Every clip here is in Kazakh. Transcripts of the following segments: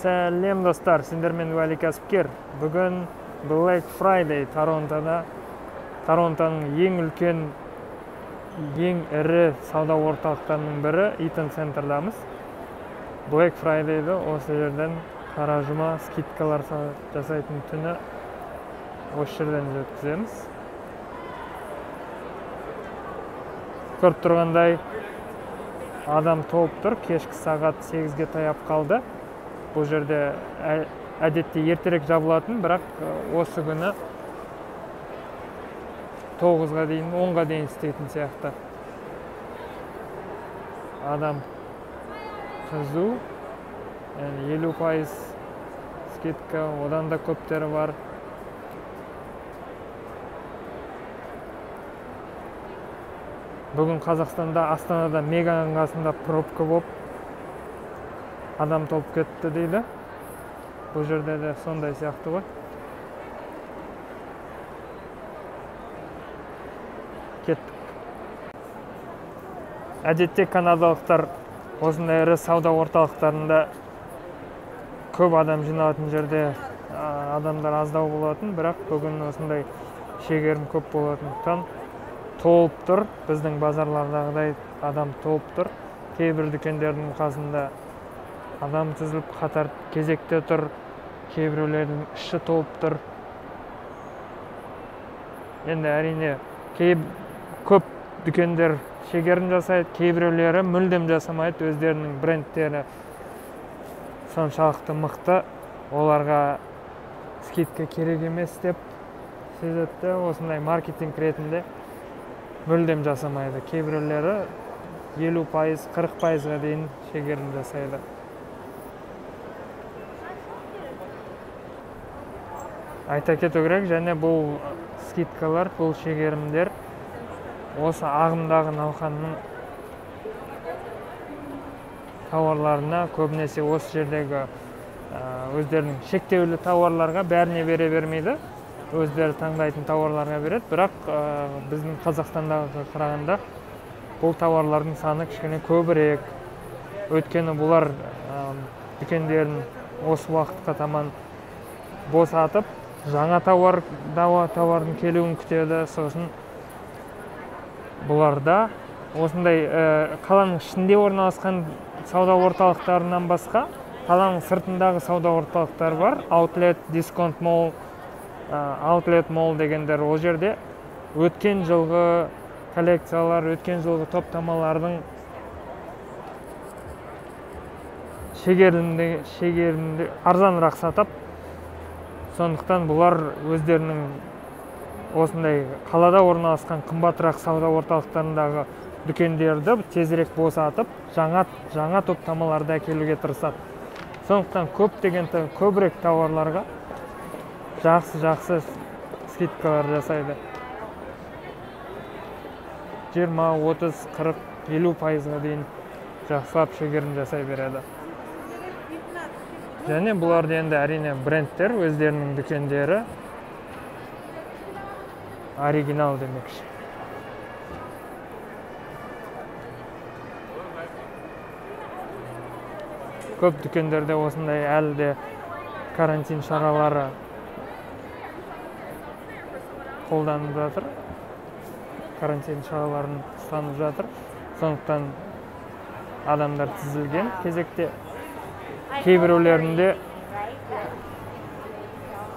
Сәлем достар, сендермен Вали кәсіпкер. Бүгін Black Friday Торонтоның ең үлкен, ең ірі сауда орталықтарының бірі Eaton Center'дамыз. Black Friday'ді осы жерден қара жұма скидкалар жасайтын түні осы жерден өткіземіз. Көріп тұрғандай адам толып тұр, кешкі сағат 8-ге таяп қалды. Бұл жерде әдетте ертерек жабылатын, бірақ осы күні 9-ға дейін, 10-ға дейін істейтін сияқты. Адам қызу, 50% скидка, одан да көптері бар. Бүгін Қазақстанда, Астанада Мега аңғасында пробка болып, адам толып кетті дейді. Бұл жерде де сондай сияқты ғой. Кеттік. Әдетте канадалықтар осындай ірі сауда орталықтарында көп адам жиналатын жерде адамдар аздау болатын, бірақ бүгін осындай шегерім көп болатындықтан толып тұр. Біздің базарлардағыдай адам толып тұр. Кейбір дүкендердің қасында адам тізіліп қатар кезекте тұр. Кейбіреулердің іші толып тұр. Енді әрине көп дүкендер шегерім жасайды, кейбіреулері мүлдем жасамайды. Өздерінің брендтері соншалықты мықты, оларға скидка керек емес деп сезетті. Осындай маркетинг ретінде мүлдем жасамайды. Кейбіреулері 50%, 40%-ға дейін шегерім жасайды. Айта кету керек, және бұл скидкалар, бұл шегерімдер осы ағымдағы науқанның тауарларына, көбінесе осы жердегі өздерінің шектеулі тауарларға бәріне бере бермейді. Өздері таңдайтын тауарларға береді, бірақ біздің Қазақстандағы қарағанда бұл тауарлардың саны кішкене көбірек. Өйткені бұлар дүкендерін осы уақытқа таман босатып, жаңа тауардың келуін күтеді. Сосын бұларда осындай қаланың ішінде орналасқан сауда орталықтарынан басқа, қаланың сыртындағы сауда орталықтар бар. Outlet, Discount Mall, Outlet Mall дегендер. Ол жерде өткен жылғы коллекциялар, өткен жылғы топтамалардың шегерімді арзанырақ сатып, сондықтан бұлар өздерінің осындай қалада орналасқан қымбатырақ сауда орталықтарындағы дүкендерді тезірек босатып, жаңа топтамаларды әкелуге тырысады. Сондықтан көбірек тауарларға жақсы скидкалар жасайды. 20, 30, 40, 50%-ға дейін жақсылап шегерім жасай береді. Және бұларды енді әрине брендтер, өздерінің дүкендері оригинал демекші. Көп дүкендерде осындай әлі де карантин шаралары қолданып жатыр. Карантин шараларын ұстанып жатыр. Сондықтан адамдар тізілген кезекте. Кейбіреулерінде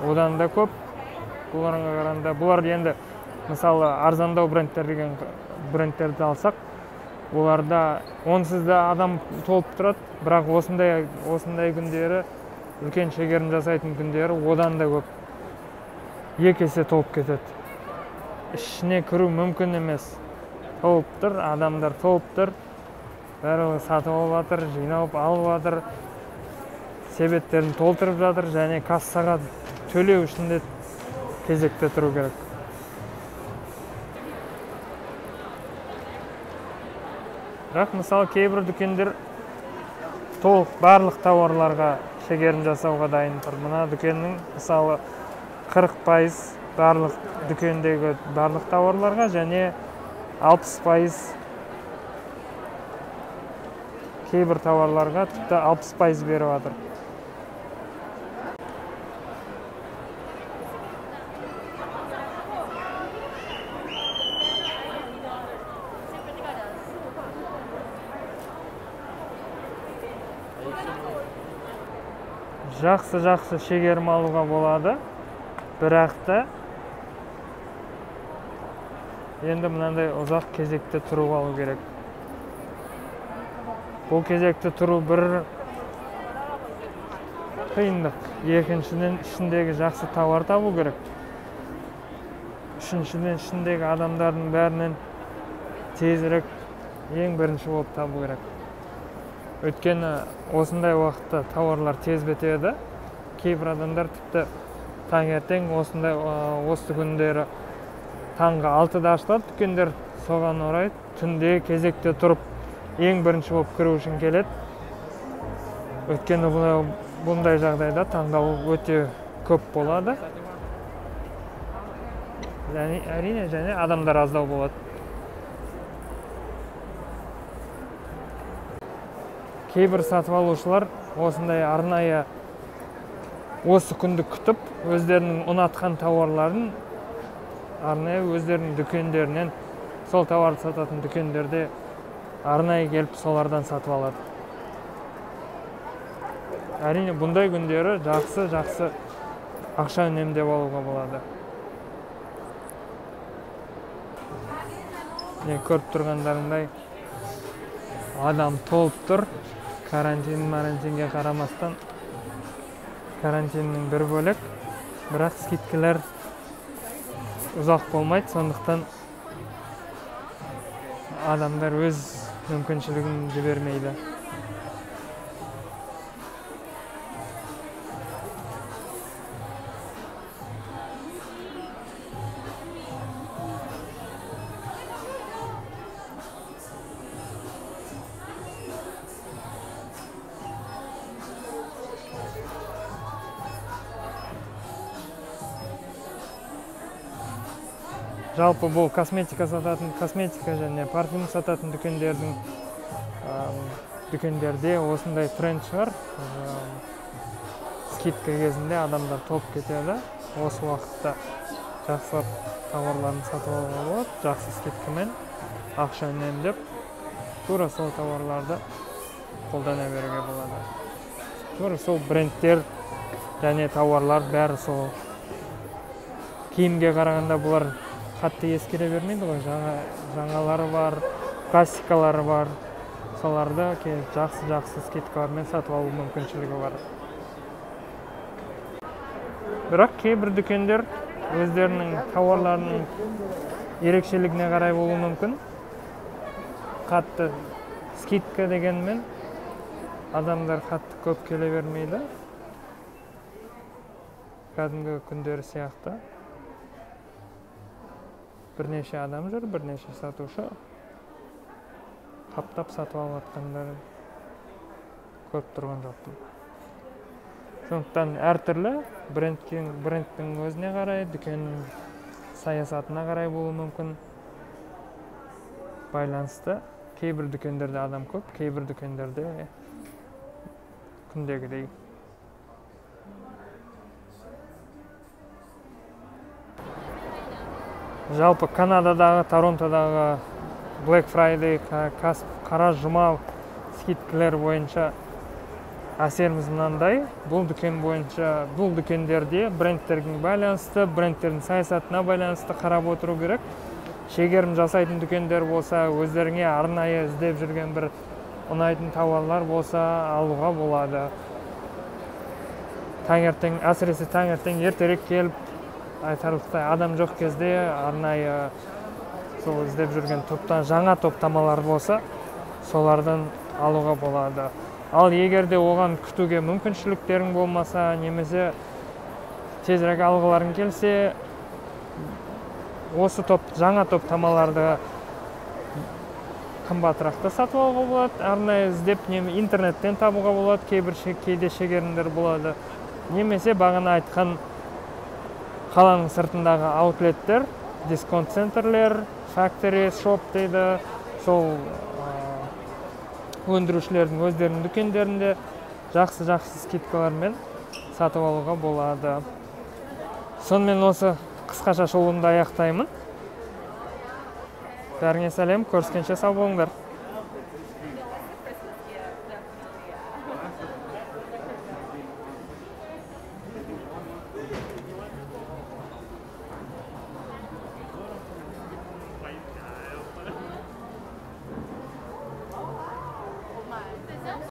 одан да көп. Бұларға қарағанда, бұлар енді мысалы арзандау брендтерді алсақ, оларда онсыз да адам толып тұрады, бірақ осындай күндері, үлкен шегерім жасайтын күндері одан да көп. Екі есе толып кетеді. Ішіне кіру мүмкін емес. Толып тұр, адамдар толып тұр, бәрі сатып алып жатыр, жиналып алып жатыр, себеттерін толтырып жатыр, және кассаға төлеу үшін де кезекте тұру керек. Бірақ мысалы кейбір дүкендер толық барлық тауарларға шегерім жасауға дайын тұр. Мына дүкеннің мысалы 40% барлық дүкендегі барлық тауарларға және 60% кейбір тауарларға тіпті 60% беріп жатыр. Жақсы шегерім алуға болады. Бірақ та енді мынандай ұзақ кезекте тұрып алу керек. Бұл кезекте тұру бір қиындық. Екіншіден ішіндегі жақсы тауар табу керек. Үшіншіден ішіндегі адамдардың бәрінен тезірек ең бірінші болып табу керек. Өйткені осындай уақытта тауарлар тез бітеді. Кейбір адамдар тіпті таңертең осындай осы күндері таңғы 6-да ашылады дүкендер, соған орай түнде кезекте тұрып ең бірінші болып кіру үшін келеді. Өйткені бұндай жағдайда таңдау өте көп болады. Әрине және адамдар аздау болады. Кейбір сатып алушылар осындай арнайы осы күнді күтіп, өздерінің ұнатқан тауарларын арнайы өздерінің дүкендерінен, сол тауарды сататын дүкендерде арнайы келіп солардан сатып алады. Әрине бұндай күндері жақсы ақша үнемдеп алуға болады. Көріп тұрғандарыңдай адам толып тұр. Карантинге қарамастан карантиннің бір бөлек, бірақ скидкалар ұзақ болмайды, сондықтан адамдар өз мүмкіншілігін жібермейді. Жалпы бұл косметика және парфюм сататын дүкендерде осындай тренд шығар. Скидка кезінде адамдар топ кетеді. Осы уақытта жақсы тауарларын сатып алуға болады. Жақсы скидкамен ақша үнемдеп, тура сол тауарларды қолдана беруге болады. Тура сол брендтер және тауарлар бәрі сол. Киімге қарағанда бұлар қатты ескере бермейді ғой, жаңалары бар, классикалары бар, соларды жақсы скидкалармен сатып алу мүмкіншілігі бар. Бірақ кейбір дүкендер өздерінің тауарларының ерекшелігіне қарай болуы мүмкін. Қатты скидка дегенмен адамдар қатты көп келе бермейді. Кәдімгі күндері сияқты. Бірнеше адам жүр, бірнеше сатушы қаптап сатып алып жатқандарын көріп тұрған жоқпын. Сондықтан әртүрлі брендтің өзіне қарай, дүкеннің саясатына қарай болуы мүмкін. Байланысты. Кейбір дүкендерде адам көп, кейбір дүкендерде күндегідей. Жалпы Канададағы, Торонтодағы Black Friday, қара жұма скидкалар бойынша әсеріміз мынандай. Бұл дүкендерде брендтердің байланысты, брендтердің саясатына байланысты қарап отыру керек. Шегерім жасайтын дүкендер болса, өздеріңе арнайы іздеп жүрген бір ұнайтын тауарлар болса, алуға болады. Әсіресе таңертең ертерек келіп, айтарлықтай адам жоқ кезде арнайы сол іздеп жүрген жаңа топтамалар болса, солардан алуға болады. Ал егерде оған күтуге мүмкіншіліктерің болмаса, немесе тезірек алғыларың келсе, осы жаңа топтамаларды қымбатырақты сатып алуға болады. Арнайы іздеп, интернеттен табуға болады, кейде шегерімдер болады. Немесе бағана айтқан қаланың сыртындағы аутлеттер, дисконт центрлер, factory shop дейді, сол өндірушілердің өздерінің дүкендерінде жақсы скидкалармен сатып алуға болады. Сонымен осы қысқаша шолуымды аяқтаймын. Бәріңе сәлем, көріскенше сау болыңдар.